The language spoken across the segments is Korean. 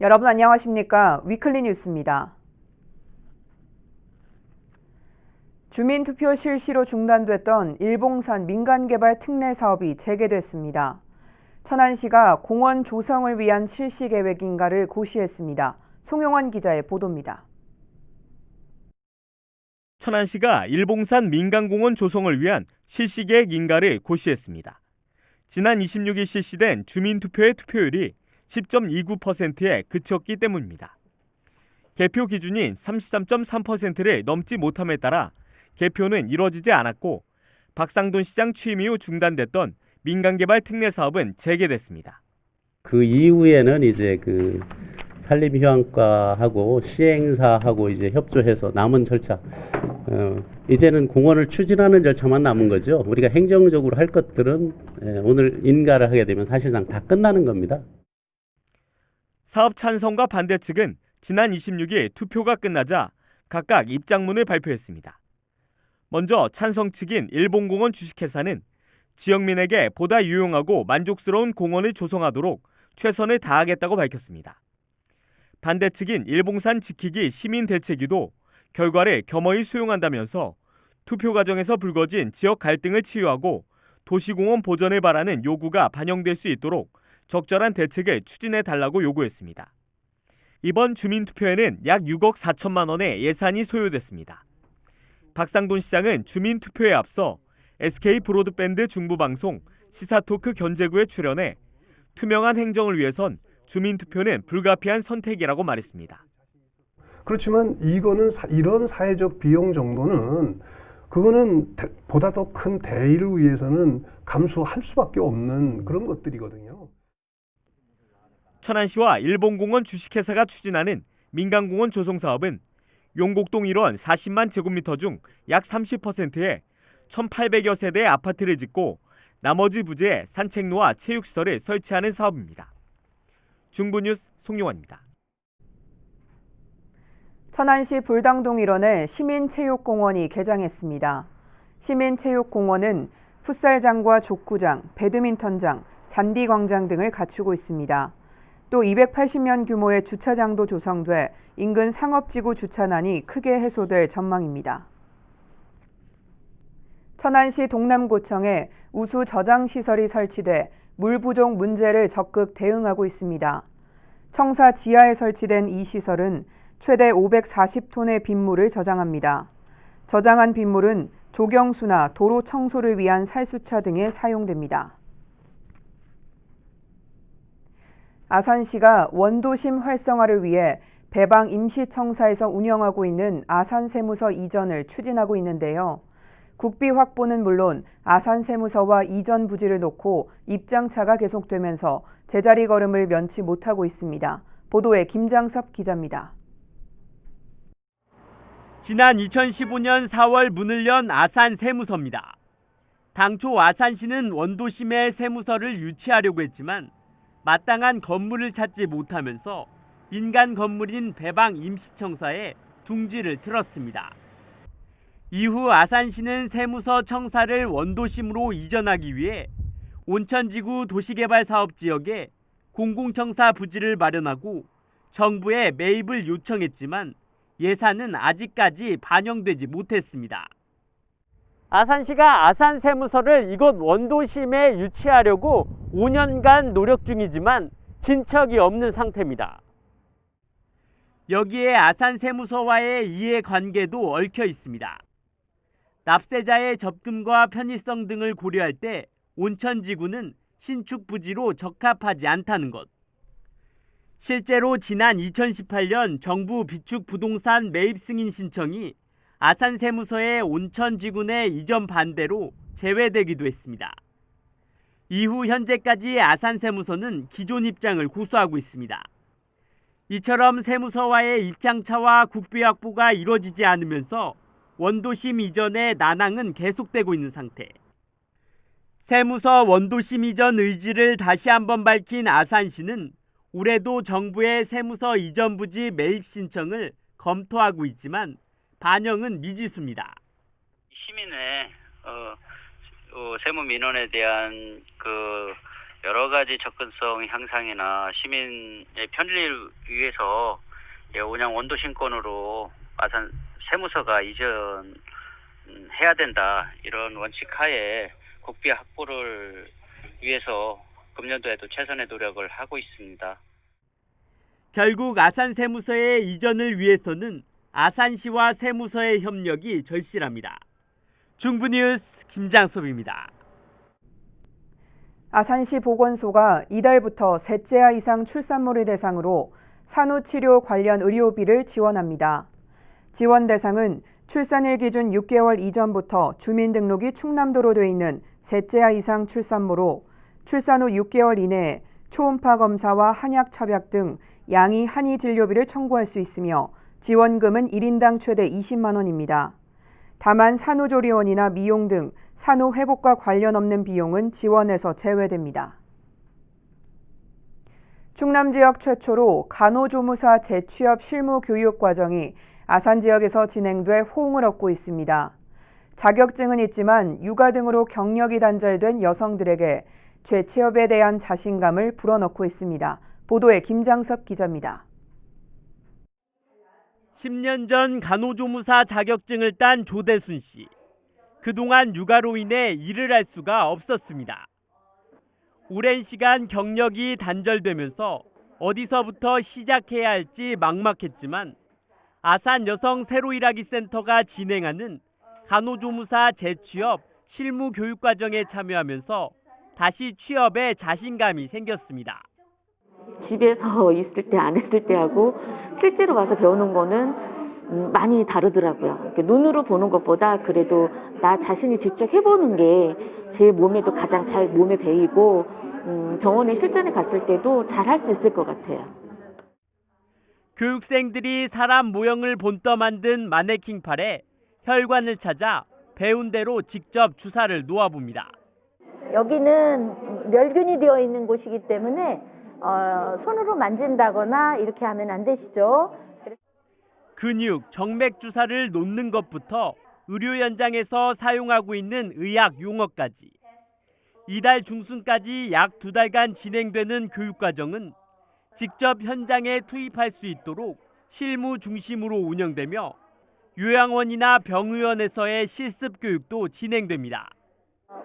여러분 안녕하십니까? 위클리 뉴스입니다. 주민투표 실시로 중단됐던 일봉산 민간개발 특례 사업이 재개됐습니다. 천안시가 공원 조성을 위한 실시 계획 인가를 고시했습니다. 송용원 기자의 보도입니다. 천안시가 일봉산 민간공원 조성을 위한 실시계획 인가를 고시했습니다. 지난 26일 실시된 주민투표의 투표율이 10.29%에 그쳤기 때문입니다. 개표 기준인 33.3%를 넘지 못함에 따라 개표는 이뤄지지 않았고 박상돈 시장 취임 이후 중단됐던 민간개발 특례 사업은 재개됐습니다. 그 이후에는 이제 산림휴양과하고 시행사하고 이제 협조해서 남은 절차, 이제는 공원을 추진하는 절차만 남은 거죠. 우리가 행정적으로 할 것들은 오늘 인가를 하게 되면 사실상 다 끝나는 겁니다. 사업 찬성과 반대 측은 지난 26일 투표가 끝나자 각각 입장문을 발표했습니다. 먼저 찬성 측인 일봉공원 주식회사는 지역민에게 보다 유용하고 만족스러운 공원을 조성하도록 최선을 다하겠다고 밝혔습니다. 반대 측인 일봉산 지키기 시민대책위도 결과를 겸허히 수용한다면서 투표 과정에서 불거진 지역 갈등을 치유하고 도시공원 보전을 바라는 요구가 반영될 수 있도록 적절한 대책을 추진해달라고 요구했습니다. 이번 주민투표에는 약 6억 4천만 원의 예산이 소요됐습니다. 박상돈 시장은 주민투표에 앞서 SK 브로드밴드 중부방송 시사토크 견제구에 출연해 투명한 행정을 위해선 주민투표는 불가피한 선택이라고 말했습니다. 그렇지만 이거는 이런 사회적 비용 정도는 그거는 보다 더 큰 대의를 위해서는 감수할 수밖에 없는 그런 것들이거든요. 천안시와 일봉공원 주식회사가 추진하는 민간공원 조성 사업은 용곡동 일원 40만 제곱미터 중 약 30%에 1,800여 세대의 아파트를 짓고 나머지 부지에 산책로와 체육시설을 설치하는 사업입니다. 중부뉴스 송용환입니다. 천안시 불당동 일원에 시민체육공원이 개장했습니다. 시민체육공원은 풋살장과 족구장, 배드민턴장, 잔디광장 등을 갖추고 있습니다. 또 280면 규모의 주차장도 조성돼 인근 상업지구 주차난이 크게 해소될 전망입니다. 천안시 동남구청에 우수 저장시설이 설치돼 물 부족 문제를 적극 대응하고 있습니다. 청사 지하에 설치된 이 시설은 최대 540톤의 빗물을 저장합니다. 저장한 빗물은 조경수나 도로 청소를 위한 살수차 등에 사용됩니다. 아산시가 원도심 활성화를 위해 배방 임시청사에서 운영하고 있는 아산세무서 이전을 추진하고 있는데요. 국비 확보는 물론 아산세무서와 이전 부지를 놓고 입장차가 계속되면서 제자리 걸음을 면치 못하고 있습니다. 보도에 김장섭 기자입니다. 지난 2015년 4월 문을 연 아산세무서입니다. 당초 아산시는 원도심에 세무서를 유치하려고 했지만 마땅한 건물을 찾지 못하면서 민간 건물인 배방 임시청사에 둥지를 틀었습니다. 이후 아산시는 세무서 청사를 원도심으로 이전하기 위해 온천지구 도시개발사업지역에 공공청사 부지를 마련하고 정부에 매입을 요청했지만 예산은 아직까지 반영되지 못했습니다. 아산시가 아산세무서를 이곳 원도심에 유치하려고 5년간 노력 중이지만 진척이 없는 상태입니다. 여기에 아산세무서와의 이해관계도 얽혀 있습니다. 납세자의 접근과 편의성 등을 고려할 때 온천지구는 신축 부지로 적합하지 않다는 것. 실제로 지난 2018년 정부 비축 부동산 매입 승인 신청이 아산세무서의 온천지구 내 이전 반대로 제외되기도 했습니다. 이후 현재까지 아산세무서는 기존 입장을 고수하고 있습니다. 이처럼 세무서와의 입장차와 국비 확보가 이루어지지 않으면서 원도심 이전의 난항은 계속되고 있는 상태. 세무서 원도심 이전 의지를 다시 한번 밝힌 아산시는 올해도 정부의 세무서 이전 부지 매입 신청을 검토하고 있지만 반영은 미지수입니다. 시민의 세무 민원에 대한 여러 가지 접근성 향상이나 시민의 편리를 위해서 운영 원도 신권으로 아산 세무서가 이전해야 된다. 이런 원칙 하에 국비 확보를 위해서 금년도에도 최선의 노력을 하고 있습니다. 결국 아산 세무서의 이전을 위해서는 아산시와 세무서의 협력이 절실합니다. 중부뉴스 김장섭입니다. 아산시 보건소가 이달부터 셋째 아 이상 출산물을 대상으로 산후치료 관련 의료비를 지원합니다. 지원 대상은 출산일 기준 6개월 이전부터 주민등록이 충남도로 돼 있는 셋째 아 이상 출산모로 출산 후 6개월 이내에 초음파 검사와 한약 처약 등 양의 한의 진료비를 청구할 수 있으며 지원금은 1인당 최대 20만 원입니다. 다만 산후조리원이나 미용 등 산후회복과 관련 없는 비용은 지원에서 제외됩니다. 충남 지역 최초로 간호조무사 재취업 실무 교육 과정이 아산 지역에서 진행돼 호응을 얻고 있습니다. 자격증은 있지만 육아 등으로 경력이 단절된 여성들에게 재취업에 대한 자신감을 불어넣고 있습니다. 보도에 김장섭 기자입니다. 10년 전 간호조무사 자격증을 딴 조대순 씨. 그동안 육아로 인해 일을 할 수가 없었습니다. 오랜 시간 경력이 단절되면서 어디서부터 시작해야 할지 막막했지만 아산 여성 새로 일하기 센터가 진행하는 간호조무사 재취업 실무 교육 과정에 참여하면서 다시 취업에 자신감이 생겼습니다. 집에서 있을 때 안 했을 때하고 실제로 와서 배우는 거는 많이 다르더라고요. 눈으로 보는 것보다 그래도 나 자신이 직접 해보는 게 제 몸에도 가장 잘 몸에 배이고 병원에 실전에 갔을 때도 잘 할 수 있을 것 같아요. 교육생들이 사람 모형을 본떠 만든 마네킹 팔에 혈관을 찾아 배운 대로 직접 주사를 놓아봅니다. 여기는 멸균이 되어 있는 곳이기 때문에 손으로 만진다거나 이렇게 하면 안 되시죠. 근육, 정맥 주사를 놓는 것부터 의료 현장에서 사용하고 있는 의학 용어까지 이달 중순까지 약 2달간 진행되는 교육 과정은 직접 현장에 투입할 수 있도록 실무 중심으로 운영되며 요양원이나 병의원에서의 실습 교육도 진행됩니다.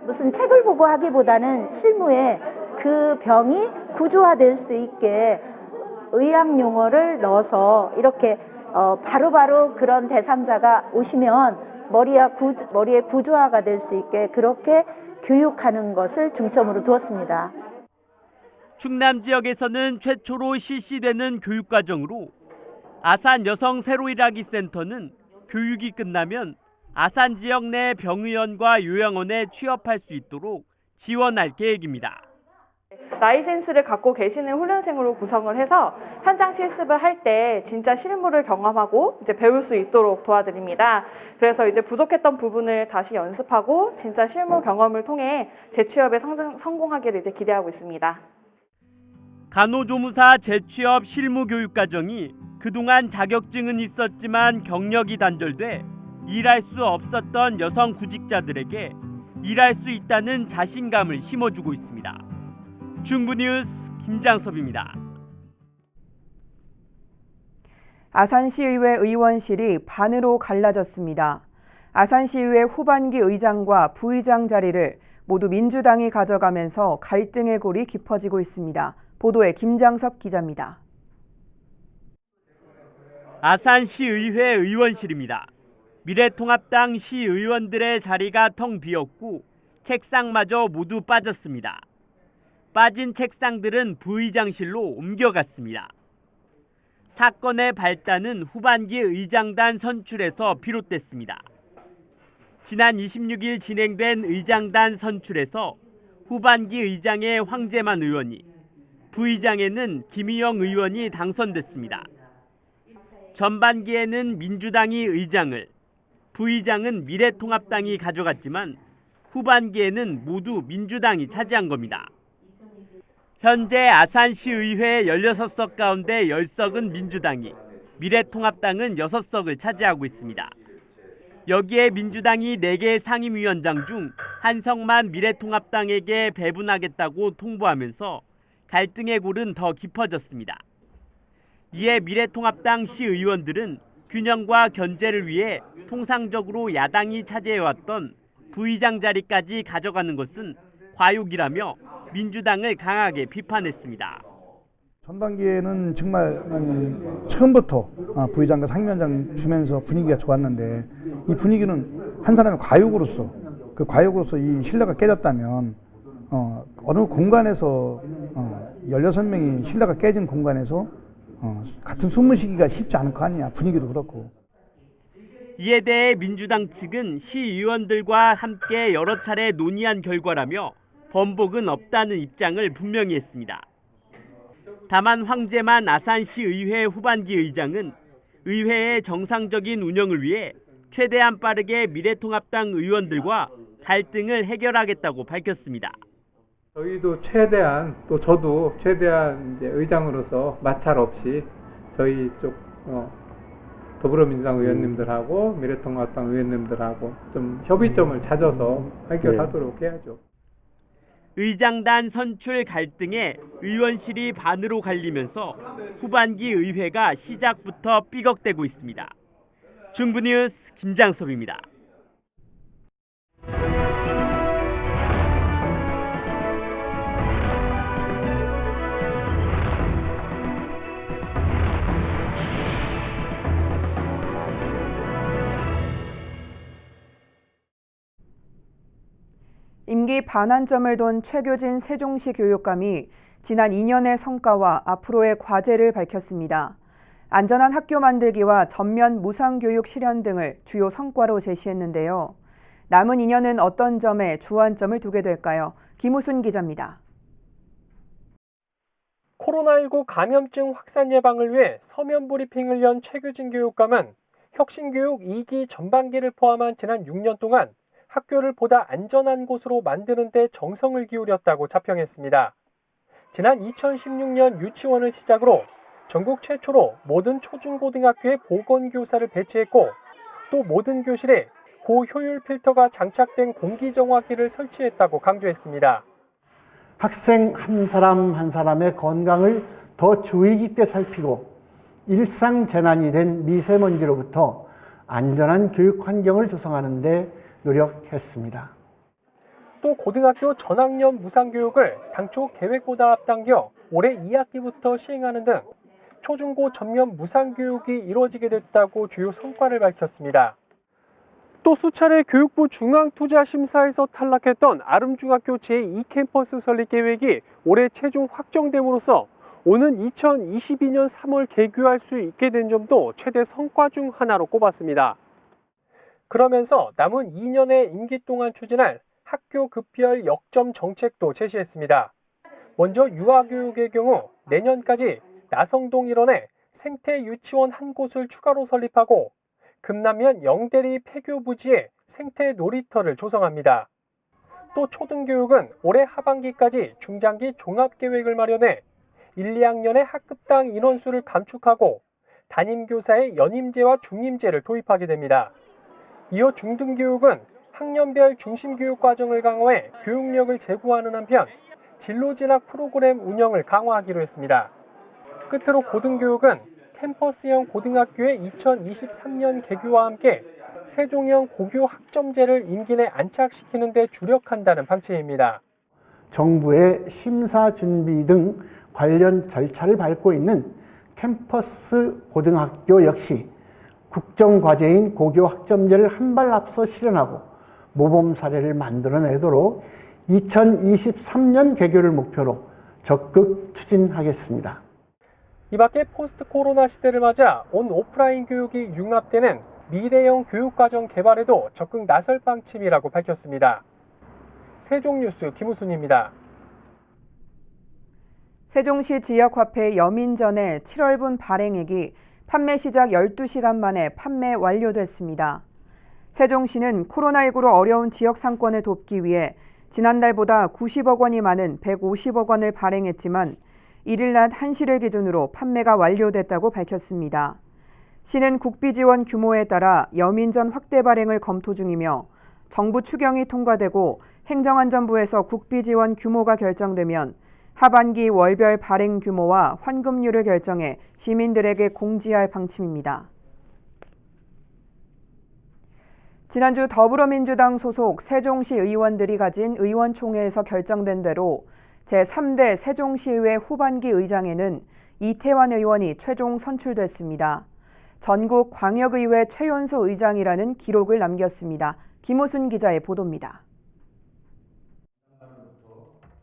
무슨 책을 보고 하기보다는 실무에 그 병이 구조화될 수 있게 의학 용어를 넣어서 이렇게 바로바로 그런 대상자가 오시면 머리의 구조화가 될 수 있게 그렇게 교육하는 것을 중점으로 두었습니다. 충남 지역에서는 최초로 실시되는 교육 과정으로 아산 여성 새로 일하기 센터는 교육이 끝나면 아산 지역 내 병의원과 요양원에 취업할 수 있도록 지원할 계획입니다. 라이센스를 갖고 계시는 훈련생으로 구성을 해서 현장 실습을 할 때 진짜 실무를 경험하고 이제 배울 수 있도록 도와드립니다. 그래서 이제 부족했던 부분을 다시 연습하고 진짜 실무 경험을 통해 재취업에 성공하기를 이제 기대하고 있습니다. 간호조무사 재취업 실무 교육 과정이 그동안 자격증은 있었지만 경력이 단절돼 일할 수 없었던 여성 구직자들에게 일할 수 있다는 자신감을 심어주고 있습니다. 중부뉴스 김장섭입니다. 아산시의회 의원실이 반으로 갈라졌습니다. 아산시의회 후반기 의장과 부의장 자리를 모두 민주당이 가져가면서 갈등의 골이 깊어지고 있습니다. 보도에 김장섭 기자입니다. 아산시의회 의원실입니다. 미래통합당 시의원들의 자리가 텅 비었고 책상마저 모두 빠졌습니다. 빠진 책상들은 부의장실로 옮겨갔습니다. 사건의 발단은 후반기 의장단 선출에서 비롯됐습니다. 지난 26일 진행된 의장단 선출에서 후반기 의장에 황재만 의원이, 부의장에는 김희영 의원이 당선됐습니다. 전반기에는 민주당이 의장을, 부의장은 미래통합당이 가져갔지만 후반기에는 모두 민주당이 차지한 겁니다. 현재 아산시의회 16석 가운데 10석은 민주당이, 미래통합당은 6석을 차지하고 있습니다. 여기에 민주당이 4개 상임위원장 중 한성만 미래통합당에게 배분하겠다고 통보하면서 갈등의 골은 더 깊어졌습니다. 이에 미래통합당 시의원들은 균형과 견제를 위해 통상적으로 야당이 차지해왔던 부의장 자리까지 가져가는 것은 과욕이라며 민주당을 강하게 비판했습니다. 전반기에는 정말 처음부터 부의장과 상임위원장 주면서 분위기가 좋았는데 이 분위기는 한 사람의 과욕으로서 그 과욕으로서 이 신뢰가 깨졌다면 어느 공간에서 16명이 신뢰가 깨진 공간에서 같은 숨을 쉬기가 쉽지 않을 거 아니냐. 분위기도 그렇고. 이에 대해 민주당 측은 시의원들과 함께 여러 차례 논의한 결과라며 번복은 없다는 입장을 분명히 했습니다. 다만 황재만 아산시의회 후반기 의장은 의회의 정상적인 운영을 위해 최대한 빠르게 미래통합당 의원들과 갈등을 해결하겠다고 밝혔습니다. 저희도 최대한, 또 저도 최대한 이제 의장으로서 마찰 없이 저희 쪽 더불어민주당 의원님들하고 미래통합당 의원님들하고 좀 협의점을 찾아서 해결하도록 해야죠. 의장단 선출 갈등에 의원실이 반으로 갈리면서 후반기 의회가 시작부터 삐걱대고 있습니다. 중부뉴스 김장섭입니다. 임기 반환점을 둔 최교진 세종시 교육감이 지난 2년의 성과와 앞으로의 과제를 밝혔습니다. 안전한 학교 만들기와 전면 무상교육 실현 등을 주요 성과로 제시했는데요. 남은 2년은 어떤 점에 주안점을 두게 될까요? 김우순 기자입니다. 코로나19 감염증 확산 예방을 위해 서면 브리핑을 연 최교진 교육감은 혁신교육 2기 전반기를 포함한 지난 6년 동안 학교를 보다 안전한 곳으로 만드는 데 정성을 기울였다고 자평했습니다. 지난 2016년 유치원을 시작으로 전국 최초로 모든 초중고등학교에 보건교사를 배치했고 또 모든 교실에 고효율 필터가 장착된 공기정화기를 설치했다고 강조했습니다. 학생 한 사람 한 사람의 건강을 더 주의 깊게 살피고 일상 재난이 된 미세먼지로부터 안전한 교육 환경을 조성하는 데 노력했습니다. 또 고등학교 전학년 무상교육을 당초 계획보다 앞당겨 올해 2학기부터 시행하는 등 초중고 전면 무상교육이 이루어지게 됐다고 주요 성과를 밝혔습니다. 또 수차례 교육부 중앙투자심사에서 탈락했던 아름중학교 제2캠퍼스 설립 계획이 올해 최종 확정됨으로써 오는 2022년 3월 개교할 수 있게 된 점도 최대 성과 중 하나로 꼽았습니다. 그러면서 남은 2년의 임기 동안 추진할 학교 급별 역점 정책도 제시했습니다. 먼저 유아교육의 경우 내년까지 나성동 일원에 생태 유치원 한 곳을 추가로 설립하고 금남면 영대리 폐교 부지에 생태 놀이터를 조성합니다. 또 초등교육은 올해 하반기까지 중장기 종합계획을 마련해 1, 2학년의 학급당 인원수를 감축하고 담임교사의 연임제와 중임제를 도입하게 됩니다. 이어 중등교육은 학년별 중심교육 과정을 강화해 교육력을 제고하는 한편 진로진학 프로그램 운영을 강화하기로 했습니다. 끝으로 고등교육은 캠퍼스형 고등학교의 2023년 개교와 함께 세종형 고교 학점제를 임기 내 안착시키는 데 주력한다는 방침입니다. 정부의 심사 준비 등 관련 절차를 밟고 있는 캠퍼스 고등학교 역시 국정과제인 고교 학점제를 한 발 앞서 실현하고 모범 사례를 만들어내도록 2023년 개교를 목표로 적극 추진하겠습니다. 이 밖에 포스트 코로나 시대를 맞아 온 오프라인 교육이 융합되는 미래형 교육과정 개발에도 적극 나설 방침이라고 밝혔습니다. 세종뉴스 김우순입니다. 세종시 지역화폐 여민전의 7월분 발행액이 판매 시작 12시간 만에 판매 완료됐습니다. 세종시는 코로나19로 어려운 지역 상권을 돕기 위해 지난달보다 90억 원이 많은 150억 원을 발행했지만 1일 낮 1시를 기준으로 판매가 완료됐다고 밝혔습니다. 시는 국비 지원 규모에 따라 여민전 확대 발행을 검토 중이며 정부 추경이 통과되고 행정안전부에서 국비 지원 규모가 결정되면 하반기 월별 발행 규모와 환급률을 결정해 시민들에게 공지할 방침입니다. 지난주 더불어민주당 소속 세종시 의원들이 가진 의원총회에서 결정된 대로 제3대 세종시의회 후반기 의장에는 이태환 의원이 최종 선출됐습니다. 전국 광역의회 최연소 의장이라는 기록을 남겼습니다. 김호순 기자의 보도입니다.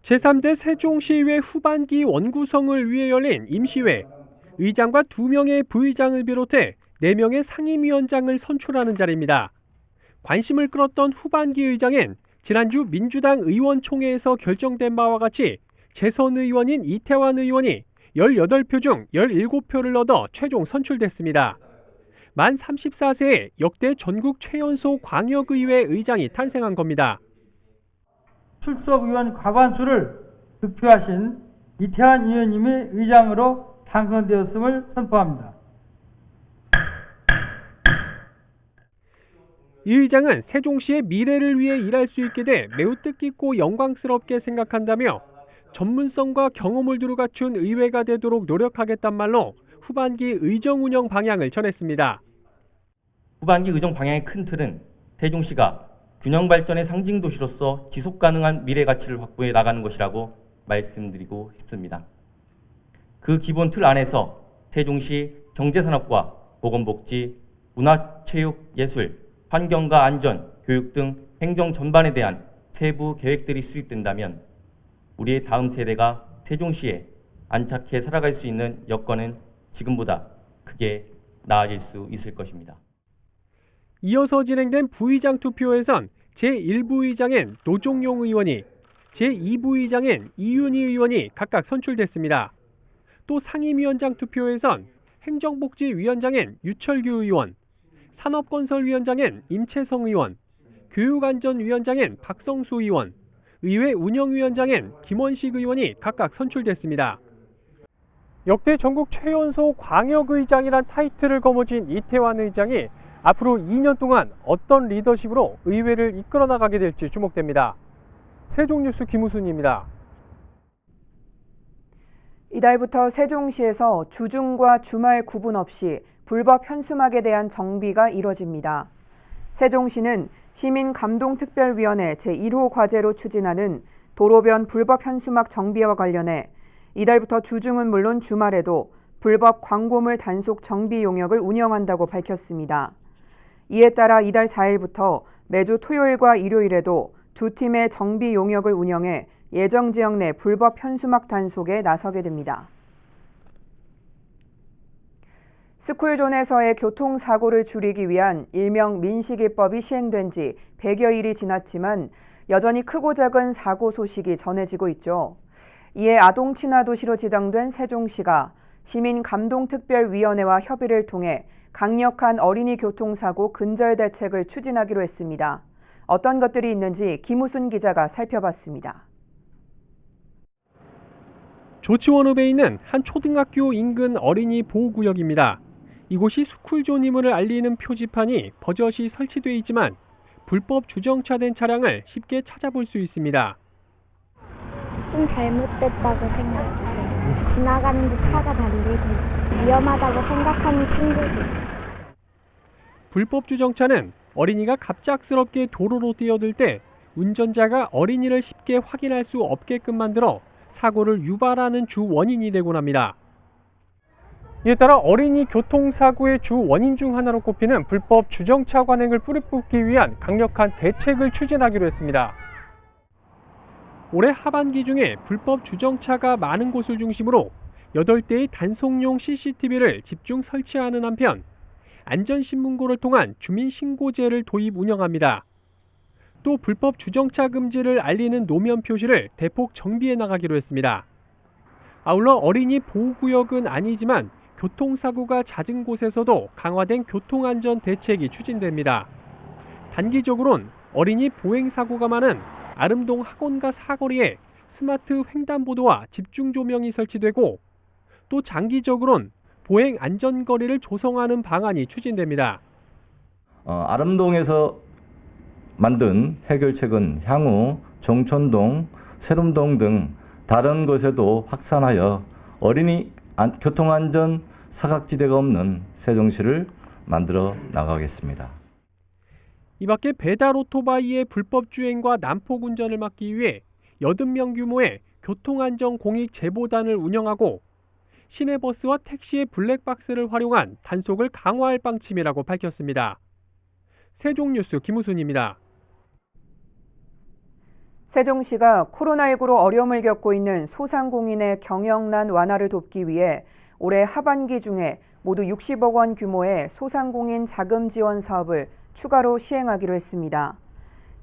제3대 세종시의회 후반기 원구성을 위해 열린 임시회. 의장과 2명의 부의장을 비롯해 4명의 상임위원장을 선출하는 자리입니다. 관심을 끌었던 후반기 의장엔 지난주 민주당 의원총회에서 결정된 바와 같이 재선 의원인 이태환 의원이 18표 중 17표를 얻어 최종 선출됐습니다. 만 34세에 역대 전국 최연소 광역의회 의장이 탄생한 겁니다. 출석 의원 과반수를 득표하신 이태환 의원님이 의장으로 당선되었음을 선포합니다. 이 의장은 세종시의 미래를 위해 일할 수 있게 돼 매우 뜻깊고 영광스럽게 생각한다며 전문성과 경험을 두루 갖춘 의회가 되도록 노력하겠단 말로 후반기 의정 운영 방향을 전했습니다. 후반기 의정 방향의 큰 틀은 세종시가 균형 발전의 상징 도시로서 지속 가능한 미래 가치를 확보해 나가는 것이라고 말씀드리고 싶습니다. 그 기본 틀 안에서 세종시 경제산업과 보건복지, 문화체육예술, 환경과 안전, 교육 등 행정 전반에 대한 세부 계획들이 수립된다면 우리의 다음 세대가 세종시에 안착해 살아갈 수 있는 여건은 지금보다 크게 나아질 수 있을 것입니다. 이어서 진행된 부의장 투표에선 제1부의장엔 노종용 의원이, 제2부의장엔 이윤희 의원이 각각 선출됐습니다. 또 상임위원장 투표에선 행정복지위원장엔 유철규 의원, 산업건설위원장엔 임채성 의원, 교육안전위원장엔 박성수 의원, 의회 운영위원장엔 김원식 의원이 각각 선출됐습니다. 역대 전국 최연소 광역의장이란 타이틀을 거머쥔 이태환 의장이 앞으로 2년 동안 어떤 리더십으로 의회를 이끌어 나가게 될지 주목됩니다. 세종뉴스 김우순입니다. 이달부터 세종시에서 주중과 주말 구분 없이 불법 현수막에 대한 정비가 이뤄집니다. 세종시는 시민감동특별위원회 제1호 과제로 추진하는 도로변 불법 현수막 정비와 관련해 이달부터 주중은 물론 주말에도 불법 광고물 단속 정비 용역을 운영한다고 밝혔습니다. 이에 따라 이달 4일부터 매주 토요일과 일요일에도 두 팀의 정비 용역을 운영해 예정 지역 내 불법 현수막 단속에 나서게 됩니다. 스쿨존에서의 교통사고를 줄이기 위한 일명 민식이법이 시행된 지 100여일이 지났지만 여전히 크고 작은 사고 소식이 전해지고 있죠. 이에 아동친화도시로 지정된 세종시가 시민감동특별위원회와 협의를 통해 강력한 어린이 교통사고 근절 대책을 추진하기로 했습니다. 어떤 것들이 있는지 김우순 기자가 살펴봤습니다. 조치원읍에 있는 한 초등학교 인근 어린이 보호구역입니다. 이곳이 스쿨존임을 알리는 표지판이 버젓이 설치되어 있지만 불법 주정차된 차량을 쉽게 찾아볼 수 있습니다. 좀 잘못됐다고 생각해요. 지나가는데 차가 달리고 있어요. 위험하다고 생각하는 친구도 있어요. 불법 주정차는 어린이가 갑작스럽게 도로로 뛰어들 때 운전자가 어린이를 쉽게 확인할 수 없게끔 만들어 사고를 유발하는 주 원인이 되곤 합니다. 이에 따라 어린이 교통사고의 주 원인 중 하나로 꼽히는 불법 주정차 관행을 뿌리 뽑기 위한 강력한 대책을 추진하기로 했습니다. 올해 하반기 중에 불법 주정차가 많은 곳을 중심으로 8대의 단속용 CCTV를 집중 설치하는 한편 안전신문고를 통한 주민신고제를 도입 운영합니다. 또 불법 주정차 금지를 알리는 노면 표시를 대폭 정비해 나가기로 했습니다. 아울러 어린이 보호구역은 아니지만 교통사고가 잦은 곳에서도 강화된 교통안전 대책이 추진됩니다. 단기적으로는 어린이 보행사고가 많은 아름동 학원가 사거리에 스마트 횡단보도와 집중조명이 설치되고 또 장기적으로는 보행 안전거리를 조성하는 방안이 추진됩니다. 아름동에서 만든 해결책은 향후 정촌동, 세lum동 등 다른 곳에도 확산하여 어린이 교통안전 사각지대가 없는 세종시를 만들어 나가겠습니다. 이 밖에 배달 오토바이의 불법 주행과 난폭 운전을 막기 위해 80명 규모의 교통안전 공익 제보단을 운영하고 시내버스와 택시의 블랙박스를 활용한 단속을 강화할 방침이라고 밝혔습니다. 세종뉴스 김우순입니다. 세종시가 코로나19로 어려움을 겪고 있는 소상공인의 경영난 완화를 돕기 위해 올해 하반기 중에 모두 60억 원 규모의 소상공인 자금 지원 사업을 추가로 시행하기로 했습니다.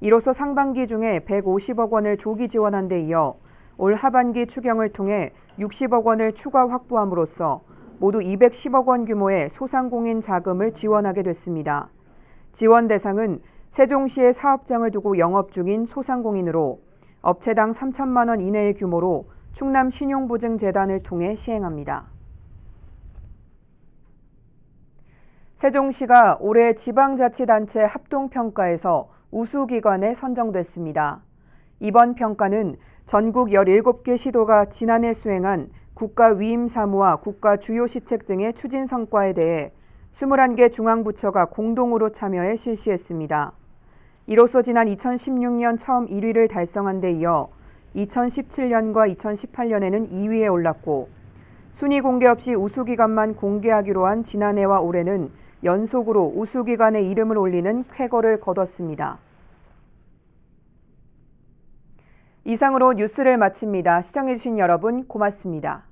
이로써 상반기 중에 150억 원을 조기 지원한 데 이어 올 하반기 추경을 통해 60억 원을 추가 확보함으로써 모두 210억 원 규모의 소상공인 자금을 지원하게 됐습니다. 지원 대상은 세종시에 사업장을 두고 영업 중인 소상공인으로 업체당 3천만 원 이내의 규모로 충남신용보증재단을 통해 시행합니다. 세종시가 올해 지방자치단체 합동평가에서 우수기관에 선정됐습니다. 이번 평가는 전국 17개 시도가 지난해 수행한 국가위임사무와 국가주요시책 등의 추진 성과에 대해 21개 중앙부처가 공동으로 참여해 실시했습니다. 이로써 지난 2016년 처음 1위를 달성한 데 이어 2017년과 2018년에는 2위에 올랐고 순위 공개 없이 우수기관만 공개하기로 한 지난해와 올해는 연속으로 우수기관의 이름을 올리는 쾌거를 거뒀습니다. 이상으로 뉴스를 마칩니다. 시청해주신 여러분 고맙습니다.